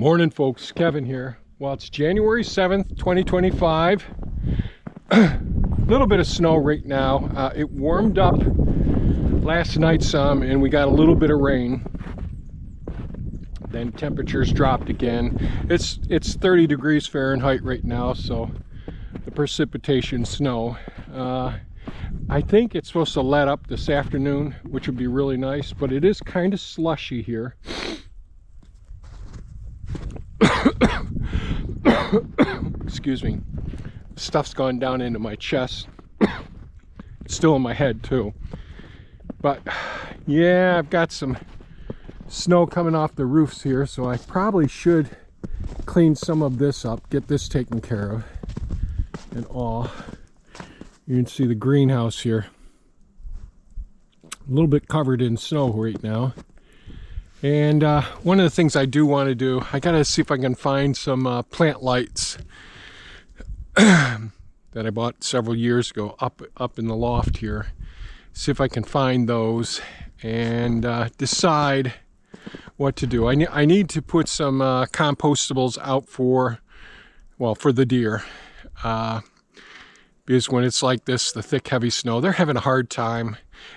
Morning folks, Kevin here. Well, it's January 7th, 2025. A little bit of snow right now. It warmed up last night some and we got a little bit of rain. Then temperatures dropped again. It's 30 degrees Fahrenheit right now, so the precipitation snow. I think it's supposed to let up this afternoon, which would be really nice, but it is kind of slushy here. Excuse me. Stuff's gone down into my chest. It's still in my head too. But yeah, I've got some snow coming off the roofs here, so I probably should clean some of this up, get this taken care of and all. You can see the greenhouse here. A little bit covered in snow right now. And one of the things I do want to do, I gotta see if I can find some plant lights that I bought several years ago up in the loft here. See if I can find those and decide what to do. I need to put some compostables out for the deer. Because when it's like this, the thick, heavy snow, they're having a hard time.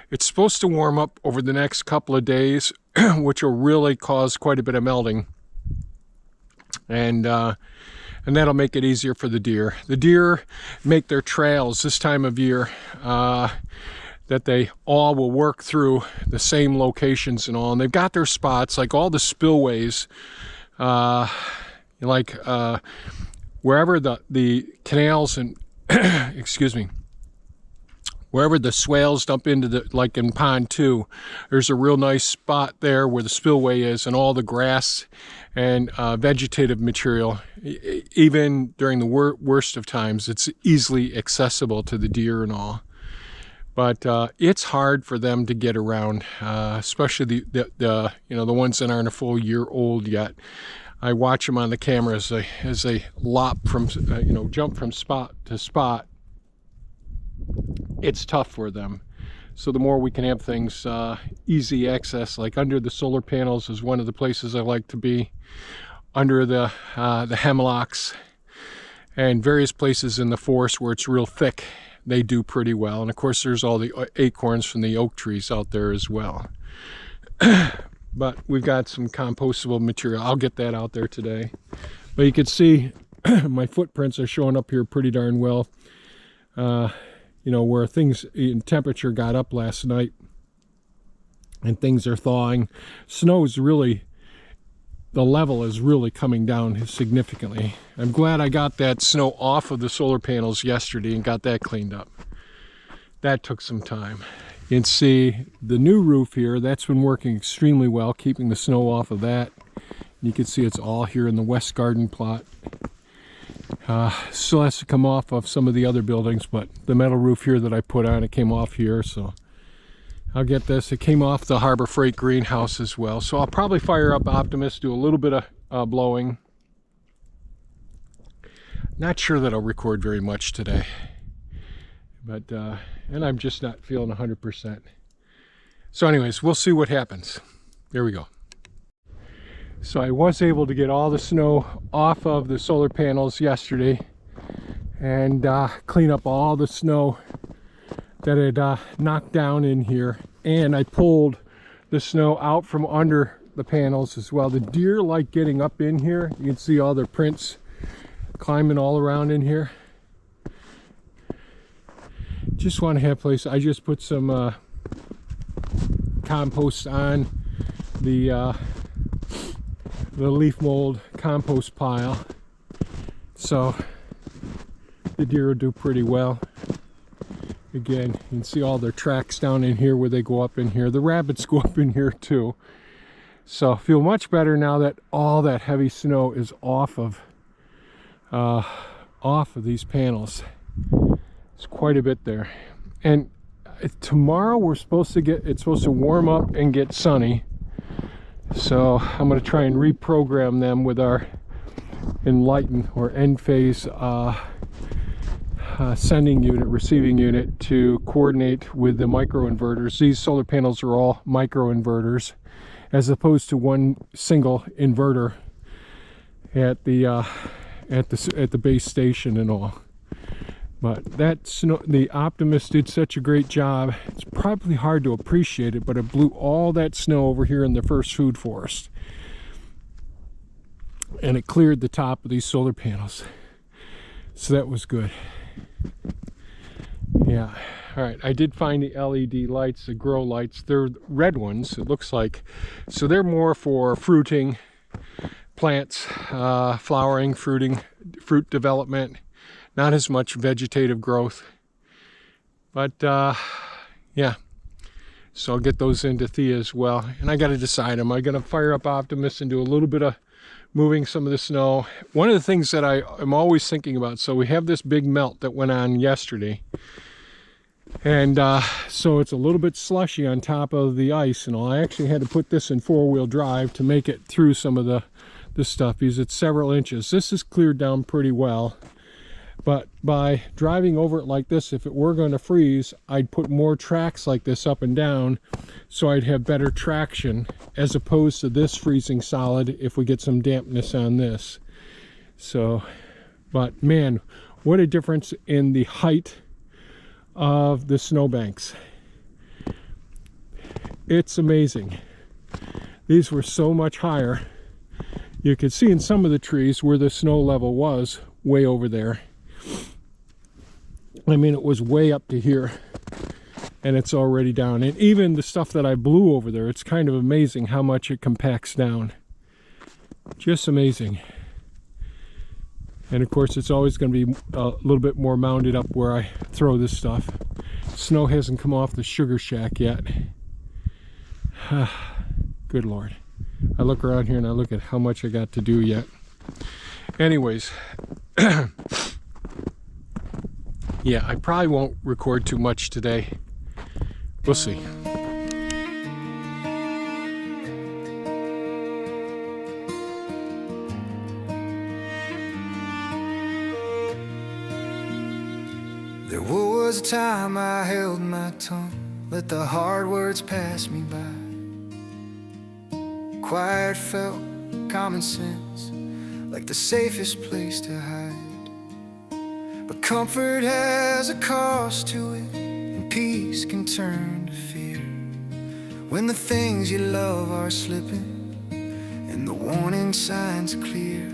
It's supposed to warm up over the next couple of days, which will really cause quite a bit of melting. And that'll make it easier for the deer. The deer make their trails this time of year that they all will work through the same locations and all. And they've got their spots, like all the spillways, wherever the canals and excuse me, wherever the swales dump into the, like in pond 2, there's a real nice spot there where the spillway is, and all the grass and vegetative material, even during the worst of times, it's easily accessible to the deer and all. But it's hard for them to get around, especially the ones that aren't a full year old yet. I watch them on the camera as they lop from, jump from spot to spot. It's tough for them. So the more we can have things easy access, like under the solar panels is one of the places I like to be, under the hemlocks and various places in the forest where it's real thick, they do pretty well. And of course there's all the acorns from the oak trees out there as well. But we've got some compostable material. I'll get that out there today. But you can see my footprints are showing up here pretty darn well. Where things in temperature got up last night and things are thawing. Snow is really, the level is really coming down significantly. I'm glad I got that snow off of the solar panels yesterday and got that cleaned up. That took some time. You can see the new roof here, that's been working extremely well, keeping the snow off of that. You can see it's all here in the west garden plot. Still has to come off of some of the other buildings, but the metal roof here that I put on, it came off here, so I'll get this. It came off the Harbor Freight greenhouse as well, so I'll probably fire up Optimus, do a little bit of blowing. Not sure that I'll record very much today, but and I'm just not feeling 100%. So anyways, we'll see what happens. There we go. So I was able to get all the snow off of the solar panels yesterday and clean up all the snow that had knocked down in here. And I pulled the snow out from under the panels as well. The deer like getting up in here. You can see all their prints climbing all around in here. Just want to have a place. I just put some compost on the leaf mold compost pile, so the deer will do pretty well. Again, you can see all their tracks down in here where they go up in here. The rabbits go up in here too. So I feel much better now that all that heavy snow is off of these panels. It's quite a bit there. And tomorrow it's supposed to warm up and get sunny. So I'm going to try and reprogram them with our Enlighten or end phase sending unit, receiving unit, to coordinate with the microinverters. These solar panels are all microinverters as opposed to one single inverter at the base station and all. But that snow, the Optimus did such a great job. It's probably hard to appreciate it, but it blew all that snow over here in the first food forest, and it cleared the top of these solar panels. So that was good. Yeah. All right, I did find the LED lights, the grow lights. They're red ones, it looks like. So they're more for fruiting plants, flowering, fruiting, fruit development. Not as much vegetative growth. But yeah, so I'll get those into Thea as well. And I got to decide, am I going to fire up Optimus and do a little bit of moving some of the snow? One of the things that I'm always thinking about, so we have this big melt that went on yesterday. And so it's a little bit slushy on top of the ice and all. I actually had to put this in four-wheel drive to make it through some of the stuff, because it's several inches. This is cleared down pretty well. But by driving over it like this, if it were going to freeze, I'd put more tracks like this up and down, so I'd have better traction, as opposed to this freezing solid if we get some dampness on this. So, but man, what a difference in the height of the snowbanks. It's amazing. These were so much higher. You could see in some of the trees where the snow level was way over there. I mean, it was way up to here, and it's already down. And even the stuff that I blew over there, it's kind of amazing how much it compacts down. Just amazing. And of course, it's always going to be a little bit more mounded up where I throw this stuff. Snow hasn't come off the sugar shack yet. Good Lord. I look around here and I look at how much I got to do yet. Anyways, yeah, I probably won't record too much today. We'll see. There was a time I held my tongue, let the hard words pass me by. Quiet felt common sense, like the safest place to hide. But comfort has a cost to it, and peace can turn to fear when the things you love are slipping and the warning signs are clear.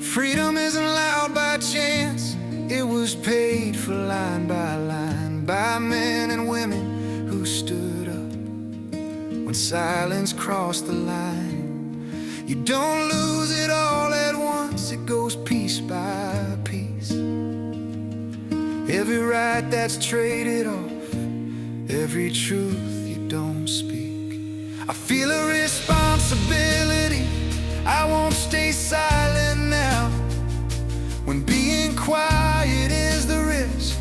Freedom isn't loud by chance, it was paid for line by men and women who stood up when silence crossed the line. You don't lose it all at once, it goes piece by piece. Every right that's traded off, every truth you don't speak. I feel a responsibility, I won't stay silent now. When being quiet is the risk,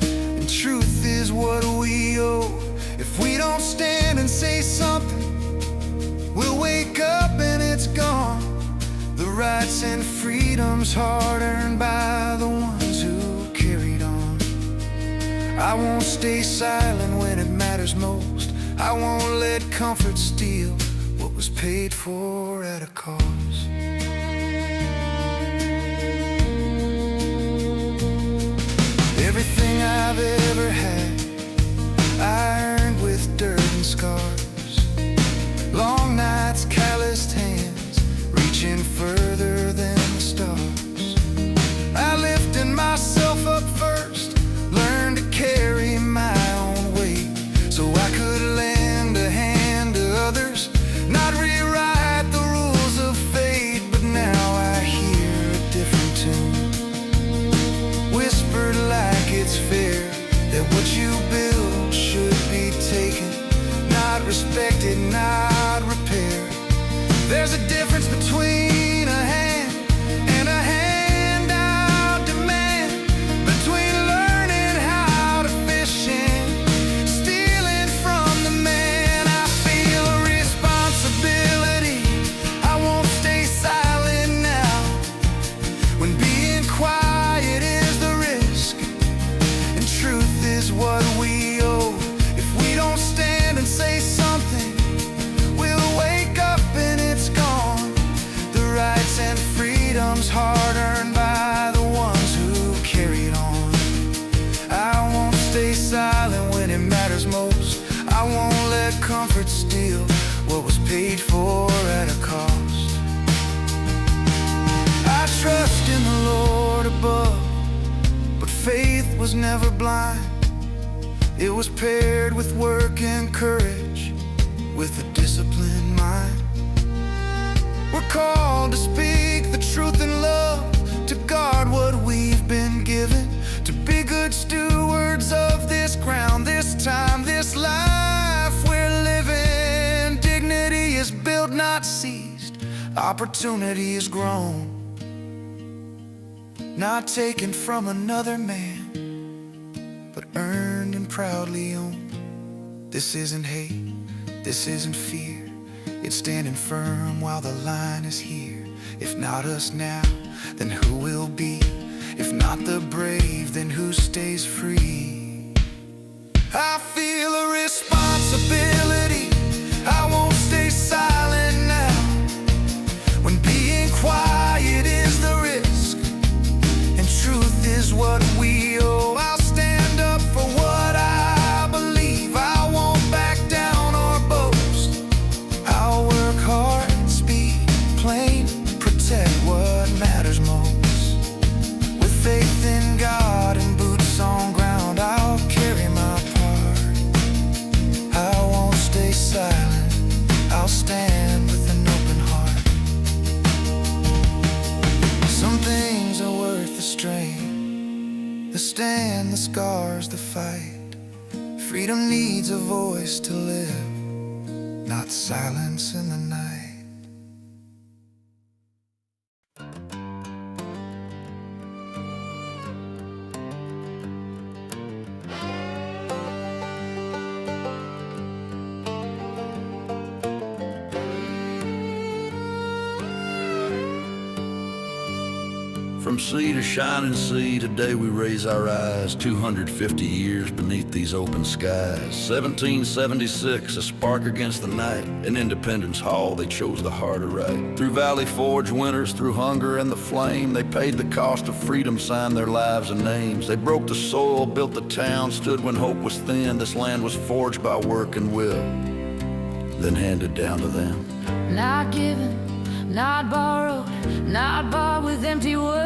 and truth is what we owe. If we don't stand and say something, we'll wake up and it's gone. The rights and freedoms hard earned by the ones who carried on. I won't stay silent when it matters most. I won't let comfort steal what was paid for at a cost. Everything I've ever had, I earned with dirt and scars. Long nights, calloused hands, reaching further than the stars. I lifted myself up first, learned to carry my own weight, so I could lend a hand to others, not rewrite the rules of fate. But now I hear a different tune, whispered like it's fair, that what you build should be taken, not respected, not repaired. There's a difference between a hand and a handout demand, between learning how to fish and stealing from the man. I feel a responsibility, I won't stay silent now. When being quiet is the risk, and truth is what we owe. If we don't stand and say something, we'll wake up and it's gone. The was never blind. It was paired with work and courage, with a disciplined mind. We're called to speak the truth in love, to guard what we've been given, to be good stewards of this ground, this time, this life we're living. Dignity is built, not seized. Opportunity is grown, not taken from another man, but earned and proudly owned. This isn't hate, this isn't fear. It's standing firm while the line is here. If not us now, then who will be? If not the brave, then who stays free? I feel a responsibility. I won't stay silent now. When being quiet is the risk, and truth is what we owe, I'll stand up for what I believe. I won't back down or boast. I'll work hard, speak plain, protect what matters most. With faith in God and boots on ground, I'll carry my part. I won't stay silent, I'll stand with an open heart. Some things are worth the strain, the stand, the scars, the fight. Freedom needs a voice to live, not silence in the night. From sea to shining sea, today we raise our eyes 250 years beneath these open skies. 1776, a spark against the night. In Independence Hall, they chose the harder right. Through Valley Forge winters, through hunger and the flame, they paid the cost of freedom, signed their lives and names. They broke the soil, built the town, stood when hope was thin. This land was forged by work and will, then handed down to them. Not given, not borrowed, not bought with empty words.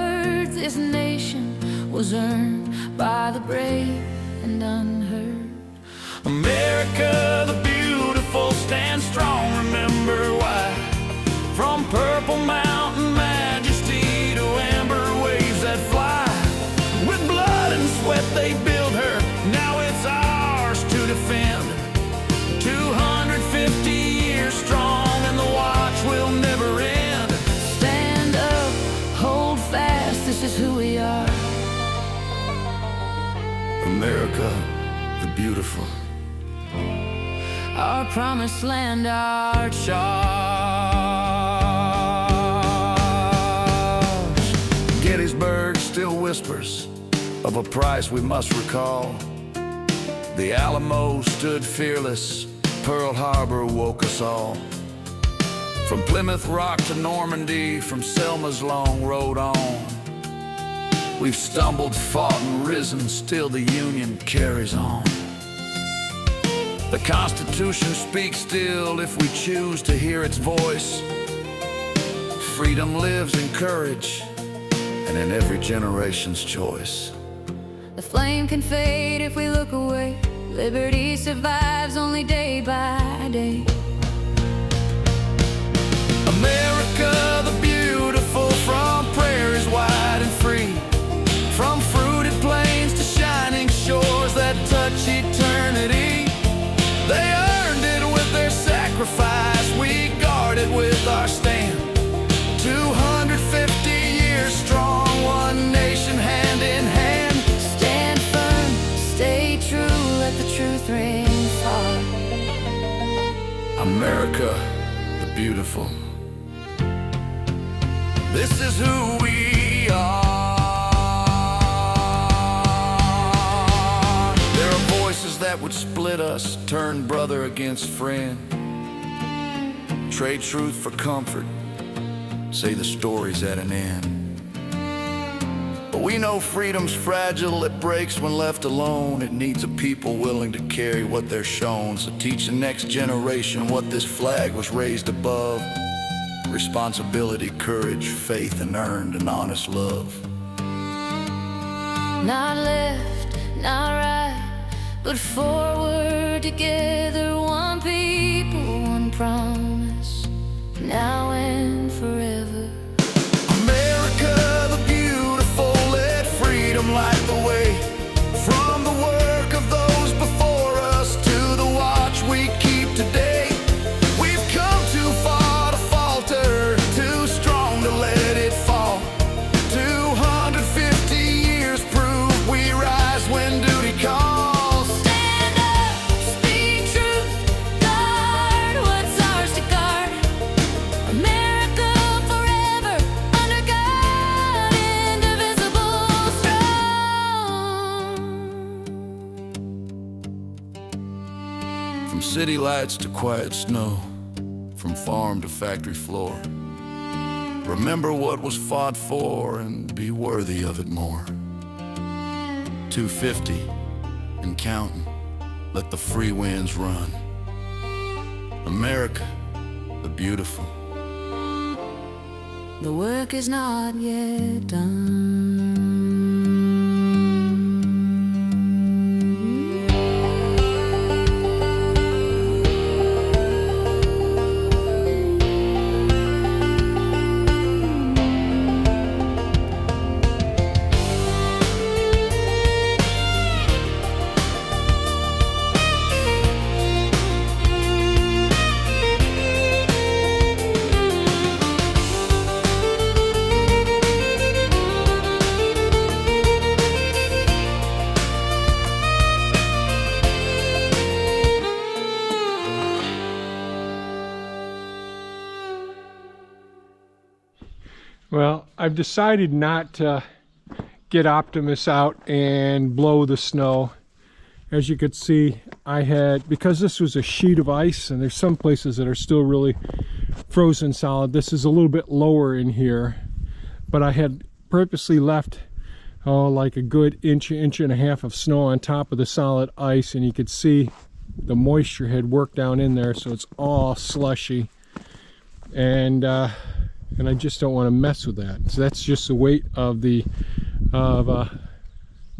This nation was earned by the brave and unheard. America the beautiful, stand strong, remember why. From purple mountain majesty to amber waves that fly. With blood and sweat they built her, now it's ours to defend. 250 years strong and the watch will never end. This is who we are. America, the beautiful. Our promised land, our charge. Gettysburg still whispers of a price we must recall. The Alamo stood fearless, Pearl Harbor woke us all. From Plymouth Rock to Normandy, from Selma's long road on. We've stumbled, fought, and risen, still the Union carries on. The Constitution speaks still if we choose to hear its voice. Freedom lives in courage and in every generation's choice. The flame can fade if we look away. Liberty survives only day by day. America the beautiful, from prairies wide and free. From fruited plains to shining shores that touch eternity. They earned it with their sacrifice, we guard it with our stand. 250 years strong, one nation hand in hand. Stand firm, stay true, let the truth ring far. America the beautiful. This is who we are. That would split us, turn brother against friend. Trade truth for comfort, say the story's at an end. But we know freedom's fragile, it breaks when left alone. It needs a people willing to carry what they're shown. So teach the next generation what this flag was raised above. Responsibility, courage, faith, and earned and honest love. Not left, not right, but forward together, one people, one promise, now and forever. America the beautiful, let freedom light the way. From the work of those before us to the watch we keep today. We've come too far to falter, too strong to let it fall. 250 years prove we rise when duty calls. Stand up, speak truth, guard what's ours to guard. America forever, under God, indivisible, strong. From city lights to quiet snow, from farm to factory floor, remember what was fought for and be worthy of it more. 250 and counting, let the free winds run. America the beautiful. The work is not yet done. Well, I've decided not to get Optimus out and blow the snow. As you could see, I had, because this was a sheet of ice and there's some places that are still really frozen solid, this is a little bit lower in here, but I had purposely left like a good inch and a half of snow on top of the solid ice, and you could see the moisture had worked down in there, so it's all slushy, and I just don't want to mess with that. So that's just the weight of the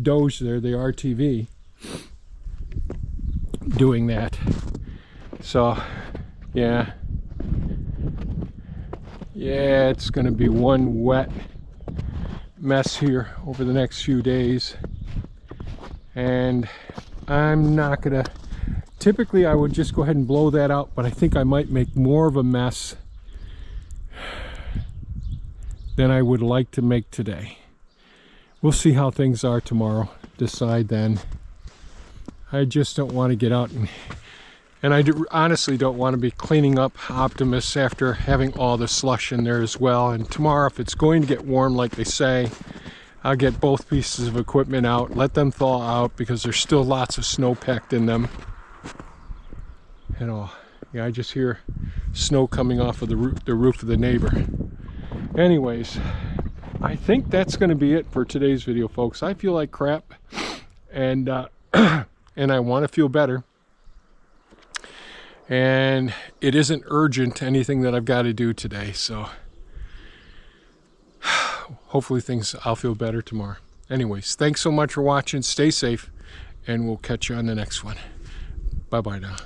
Doge there, the RTV, doing that. So yeah, it's gonna be one wet mess here over the next few days, and I'm not gonna, typically I would just go ahead and blow that out, but I think I might make more of a mess than I would like to make today. We'll see how things are tomorrow, decide then. I just don't want to get out and I honestly don't want to be cleaning up Optimus after having all the slush in there as well. And tomorrow, if it's going to get warm like they say, I'll get both pieces of equipment out, let them thaw out, because there's still lots of snow packed in them. And yeah, I just hear snow coming off of the roof of the neighbor. Anyways, I think that's going to be it for today's video, folks. I feel like crap, and and I want to feel better, and it isn't urgent, anything that I've got to do today, so hopefully I'll feel better tomorrow. Anyways, thanks so much for watching. Stay safe, and we'll catch you on the next one. Bye bye now.